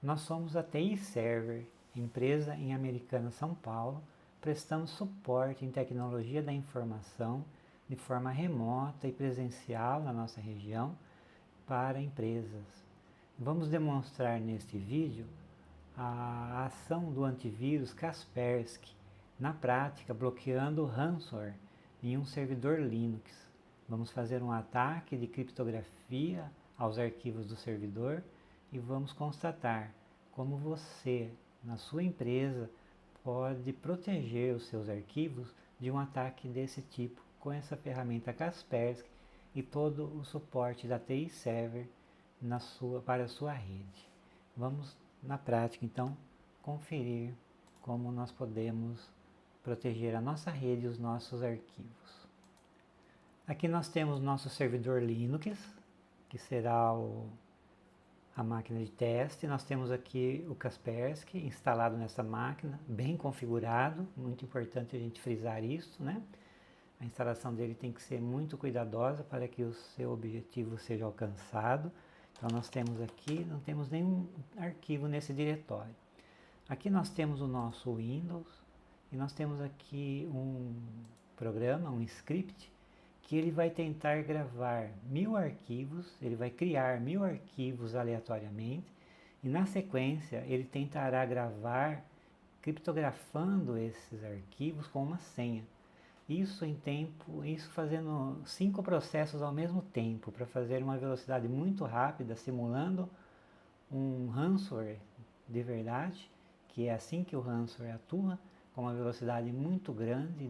Nós somos a TI Server, empresa em Americana, São Paulo, prestamos suporte em tecnologia da informação de forma remota e presencial na nossa região para empresas. Vamos demonstrar neste vídeo a ação do antivírus Kaspersky, na prática bloqueando o ransomware em um servidor Linux. Vamos fazer um ataque de criptografia aos arquivos do servidor e vamos constatar como você, na sua empresa, pode proteger os seus arquivos de um ataque desse tipo com essa ferramenta Kaspersky e todo o suporte da TI Server para a sua rede. Vamos, na prática, então, conferir como nós podemos proteger a nossa rede e os nossos arquivos. Aqui nós temos nosso servidor Linux, que será a máquina de teste. Nós temos aqui o Kaspersky instalado nessa máquina, bem configurado, muito importante a gente frisar isso, né? A instalação dele tem que ser muito cuidadosa para que o seu objetivo seja alcançado. Então nós temos aqui, não temos nenhum arquivo nesse diretório. Aqui nós temos o nosso Windows e nós temos aqui um programa, um script, que ele vai tentar gravar 1000 arquivos, ele vai criar 1000 arquivos aleatoriamente e na sequência ele tentará gravar criptografando esses arquivos com uma senha. Isso fazendo 5 processos ao mesmo tempo, para fazer uma velocidade muito rápida, simulando um ransomware de verdade, que é assim que o ransomware atua, com uma velocidade muito grande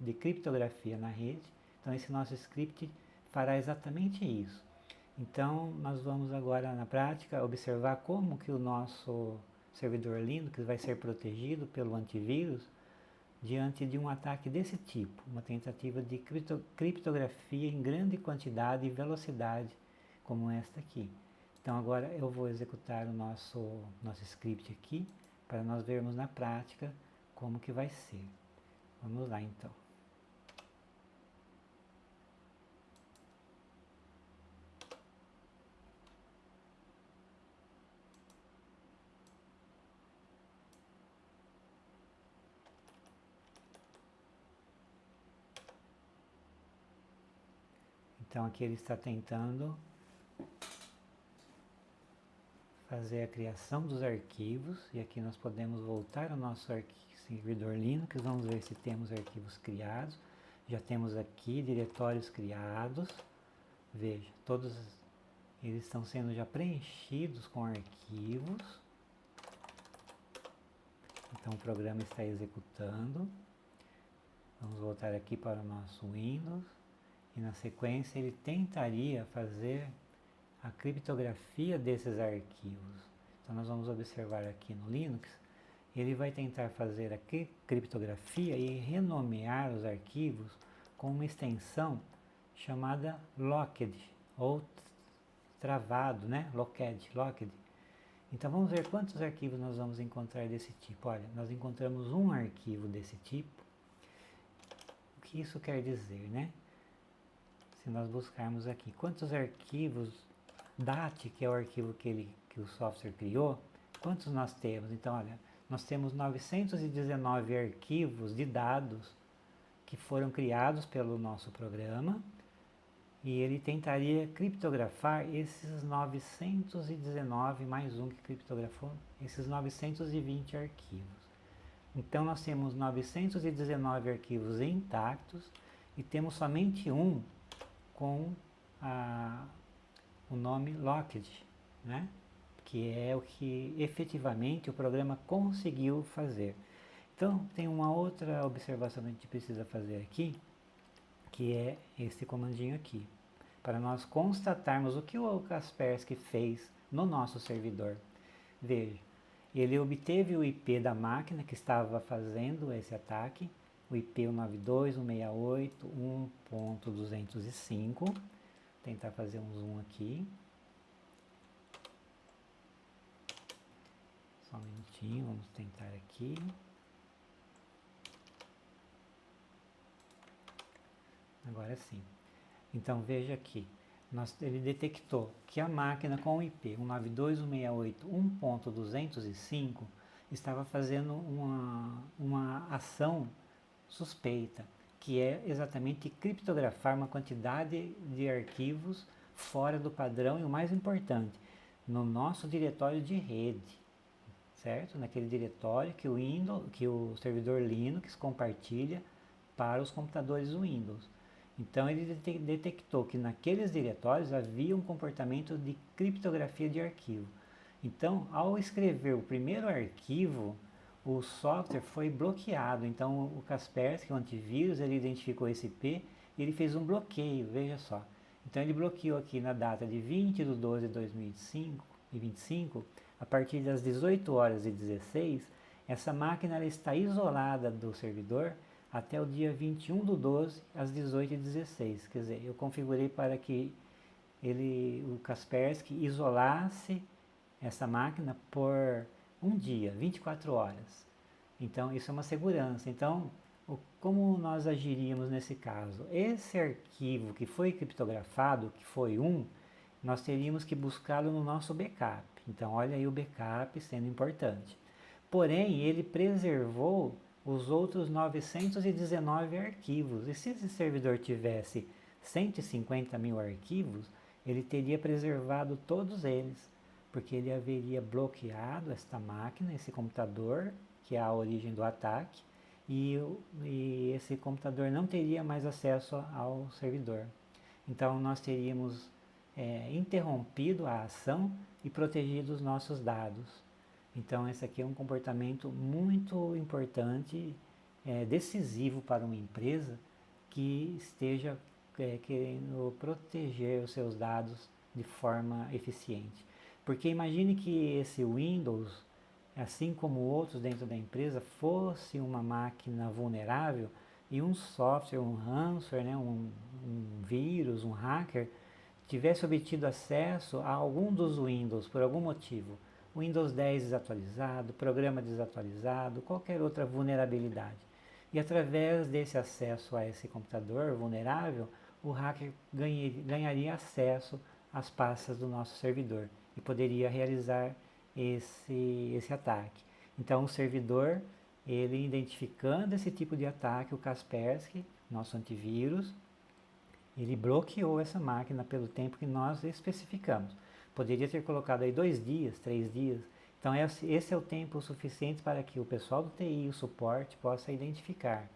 de criptografia na rede. Então esse nosso script fará exatamente isso. Então nós vamos agora na prática observar como que o nosso servidor Linux vai ser protegido pelo antivírus diante de um ataque desse tipo, uma tentativa de criptografia em grande quantidade e velocidade, como esta aqui. Então agora eu vou executar o nosso script aqui, para nós vermos na prática como que vai ser. Vamos lá então. Então aqui ele está tentando fazer a criação dos arquivos, e aqui nós podemos voltar ao nosso servidor Linux, vamos ver se temos arquivos criados. Já temos aqui diretórios criados, veja, todos eles estão sendo já preenchidos com arquivos. Então o programa está executando. Vamos voltar aqui para o nosso Windows. E na sequência ele tentaria fazer a criptografia desses arquivos. Então nós vamos observar aqui no Linux, ele vai tentar fazer a criptografia e renomear os arquivos com uma extensão chamada locked, ou travado, né? Locked. Então vamos ver quantos arquivos nós vamos encontrar desse tipo. Olha, nós encontramos um arquivo desse tipo. O que isso quer dizer, né? Se nós buscarmos aqui quantos arquivos DAT, que é o arquivo que o software criou, quantos nós temos? Então, olha, nós temos 919 arquivos de dados que foram criados pelo nosso programa, e ele tentaria criptografar esses 919, mais um que criptografou, esses 920 arquivos. Então nós temos 919 arquivos intactos e temos somente um com o nome locked, né? Que é o que efetivamente o programa conseguiu fazer. Então tem uma outra observação que a gente precisa fazer aqui, que é esse comandinho aqui, para nós constatarmos o que o Kaspersky fez no nosso servidor. Veja, ele obteve o IP da máquina que estava fazendo esse ataque, o IP 192.168.1.205. Vou tentar fazer um zoom aqui. Só um minutinho, vamos tentar aqui. Agora sim. Então veja aqui, ele detectou que a máquina com o IP 192.168.1.205 estava fazendo uma ação suspeita, que é exatamente criptografar uma quantidade de arquivos fora do padrão e o mais importante, no nosso diretório de rede, certo? Naquele diretório que o servidor Linux compartilha para os computadores Windows. Então ele detectou que naqueles diretórios havia um comportamento de criptografia de arquivo. Então, ao escrever o primeiro arquivo, o software foi bloqueado. Então, o Kaspersky, o antivírus, ele identificou esse IP e ele fez um bloqueio, veja só. Então, ele bloqueou aqui na data de 20/12/2025, a partir das 18 horas e 16, essa máquina ela está isolada do servidor até o dia 21/12 às 18h16. Quer dizer, eu configurei para que o Kaspersky isolasse essa máquina por um dia, 24 horas. Então, isso é uma segurança. Então, como nós agiríamos nesse caso? Esse arquivo que foi criptografado, que foi nós teríamos que buscá-lo no nosso backup. Então, olha aí o backup sendo importante. Porém, ele preservou os outros 919 arquivos. E se esse servidor tivesse 150 mil arquivos, ele teria preservado todos eles, porque ele haveria bloqueado esta máquina, esse computador, que é a origem do ataque, e esse computador não teria mais acesso ao servidor. Então, nós teríamos interrompido a ação e protegido os nossos dados. Então, esse aqui é um comportamento muito importante, decisivo para uma empresa que esteja querendo proteger os seus dados de forma eficiente. Porque imagine que esse Windows, assim como outros dentro da empresa, fosse uma máquina vulnerável e um software, um ransomware, né, um vírus, um hacker, tivesse obtido acesso a algum dos Windows por algum motivo, Windows 10 desatualizado, programa desatualizado, qualquer outra vulnerabilidade. E através desse acesso a esse computador vulnerável, o hacker ganharia acesso às pastas do nosso servidor e poderia realizar esse ataque. Então o servidor, ele identificando esse tipo de ataque, o Kaspersky, nosso antivírus, ele bloqueou essa máquina pelo tempo que nós especificamos. Poderia ter colocado aí 2 dias, 3 dias. Então esse é o tempo suficiente para que o pessoal do TI e o suporte possa identificar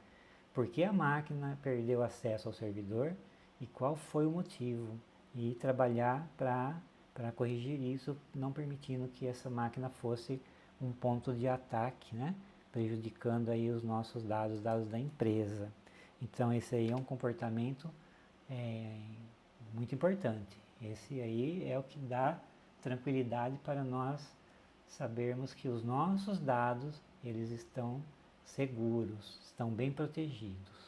por que a máquina perdeu acesso ao servidor e qual foi o motivo, e trabalhar para corrigir isso, não permitindo que essa máquina fosse um ponto de ataque, né? Prejudicando aí os nossos dados, os dados da empresa. Então esse aí é um comportamento muito importante. Esse aí é o que dá tranquilidade para nós sabermos que os nossos dados, eles estão seguros, estão bem protegidos.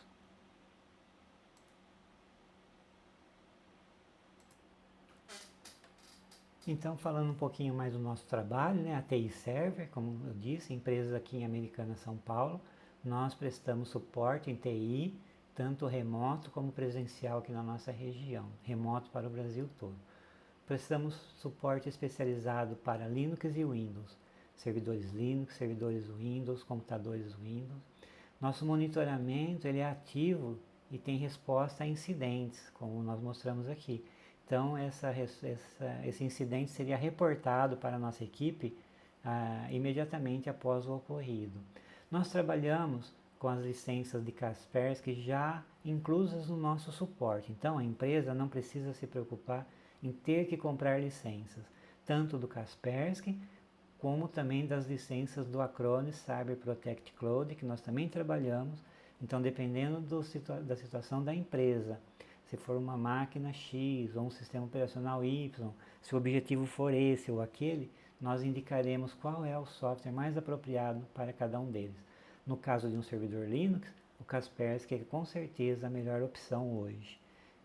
Então, falando um pouquinho mais do nosso trabalho, né, a TI Server, como eu disse, empresa aqui em Americana, São Paulo, nós prestamos suporte em TI, tanto remoto como presencial aqui na nossa região, remoto para o Brasil todo. Prestamos suporte especializado para Linux e Windows, servidores Linux, servidores Windows, computadores Windows. Nosso monitoramento ele é ativo e tem resposta a incidentes, como nós mostramos aqui. Então, esse incidente seria reportado para a nossa equipe imediatamente após o ocorrido. Nós trabalhamos com as licenças de Kaspersky já inclusas no nosso suporte. Então, a empresa não precisa se preocupar em ter que comprar licenças, tanto do Kaspersky, como também das licenças do Acronis Cyber Protect Cloud, que nós também trabalhamos. Então, dependendo da situação da empresa, se for uma máquina X ou um sistema operacional Y, se o objetivo for esse ou aquele, nós indicaremos qual é o software mais apropriado para cada um deles. No caso de um servidor Linux, o Kaspersky é com certeza a melhor opção hoje.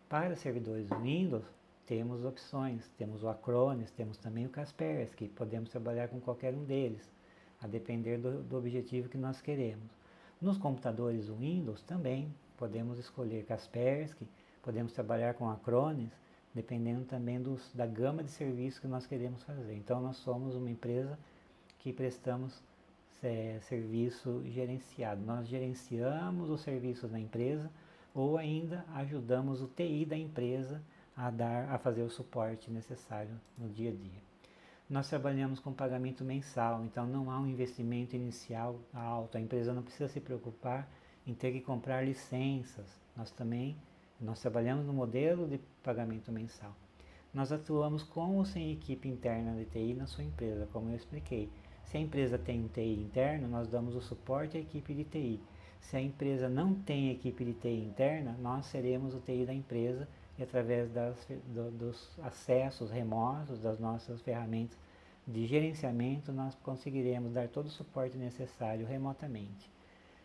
Para servidores Windows, temos opções, temos o Acronis, temos também o Kaspersky, podemos trabalhar com qualquer um deles, a depender do objetivo que nós queremos. Nos computadores Windows também podemos escolher Kaspersky, podemos trabalhar com Acronis, dependendo também da gama de serviços que nós queremos fazer. Então, nós somos uma empresa que prestamos serviço gerenciado. Nós gerenciamos os serviços da empresa ou ainda ajudamos o TI da empresa a fazer o suporte necessário no dia a dia. Nós trabalhamos com pagamento mensal, então não há um investimento inicial alto, a empresa não precisa se preocupar em ter que comprar licenças. Nós trabalhamos no modelo de pagamento mensal. Nós atuamos com ou sem equipe interna de TI na sua empresa, como eu expliquei. Se a empresa tem um TI interno, nós damos o suporte à equipe de TI. Se a empresa não tem equipe de TI interna, nós seremos o TI da empresa e através dos acessos remotos, das nossas ferramentas de gerenciamento, nós conseguiremos dar todo o suporte necessário remotamente.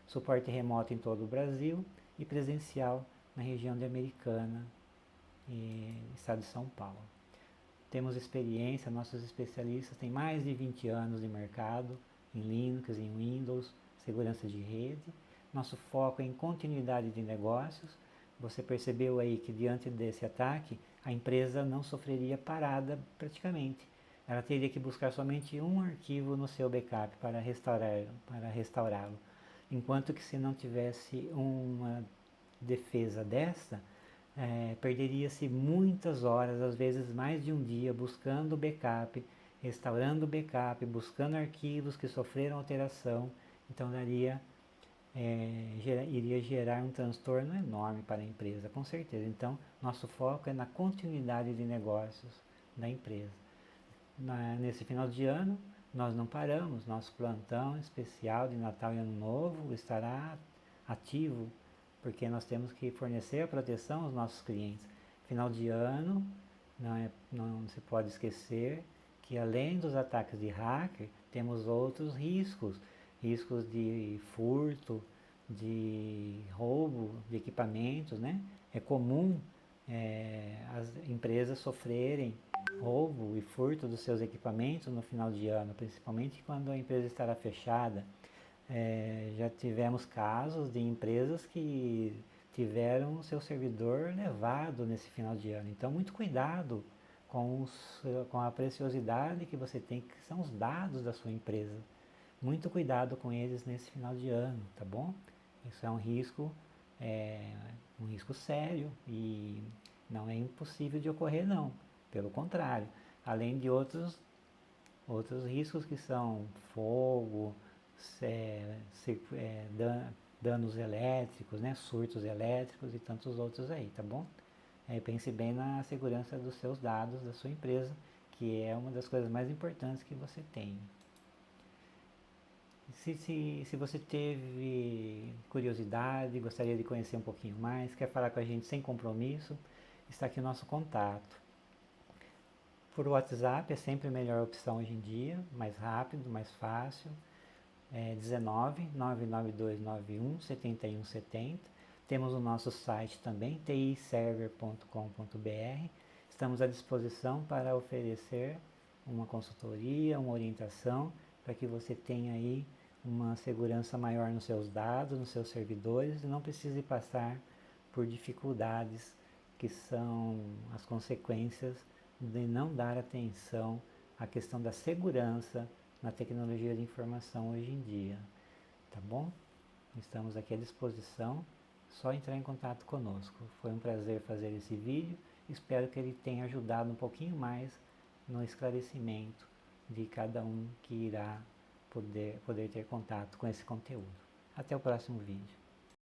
Suporte remoto em todo o Brasil e presencial na região de Americana e estado de São Paulo. Temos experiência, nossos especialistas têm mais de 20 anos de mercado em Linux, em Windows, segurança de rede. Nosso foco é em continuidade de negócios. Você percebeu aí que diante desse ataque, a empresa não sofreria parada praticamente. Ela teria que buscar somente um arquivo no seu backup para restaurá-lo. Enquanto que se não tivesse uma defesa desta, perderia-se muitas horas, às vezes mais de um dia, buscando o backup, restaurando o backup, buscando arquivos que sofreram alteração. Então iria gerar um transtorno enorme para a empresa, com certeza. Então, nosso foco é na continuidade de negócios da empresa. Nesse final de ano, nós não paramos, nosso plantão especial de Natal e Ano Novo estará ativo, porque nós temos que fornecer a proteção aos nossos clientes. Final de ano, não se pode esquecer que além dos ataques de hacker, temos outros riscos de furto, de roubo de equipamentos, né? É comum as empresas sofrerem roubo e furto dos seus equipamentos no final de ano, principalmente quando a empresa estará fechada. Já tivemos casos de empresas que tiveram seu servidor levado nesse final de ano. Então, muito cuidado com a preciosidade que você tem, que são os dados da sua empresa. Muito cuidado com eles nesse final de ano, tá bom? Isso é um risco sério e não é impossível de ocorrer, não. Pelo contrário, além de outros riscos que são fogo, danos elétricos, né, surtos elétricos e tantos outros aí, tá bom? Pense bem na segurança dos seus dados da sua empresa, que é uma das coisas mais importantes que você tem. Se você teve curiosidade, gostaria de conhecer um pouquinho mais, quer falar com a gente sem compromisso, está aqui o nosso contato. Por WhatsApp é sempre a melhor opção hoje em dia, mais rápido, mais fácil. 19 99291 7170. Temos o nosso site também, tiserver.com.br. Estamos à disposição para oferecer uma consultoria, uma orientação, para que você tenha aí uma segurança maior nos seus dados, nos seus servidores e não precise passar por dificuldades que são as consequências de não dar atenção à questão da segurança na tecnologia de informação hoje em dia, tá bom? Estamos aqui à disposição, só entrar em contato conosco. Foi um prazer fazer esse vídeo, espero que ele tenha ajudado um pouquinho mais no esclarecimento de cada um que irá poder ter contato com esse conteúdo. Até o próximo vídeo.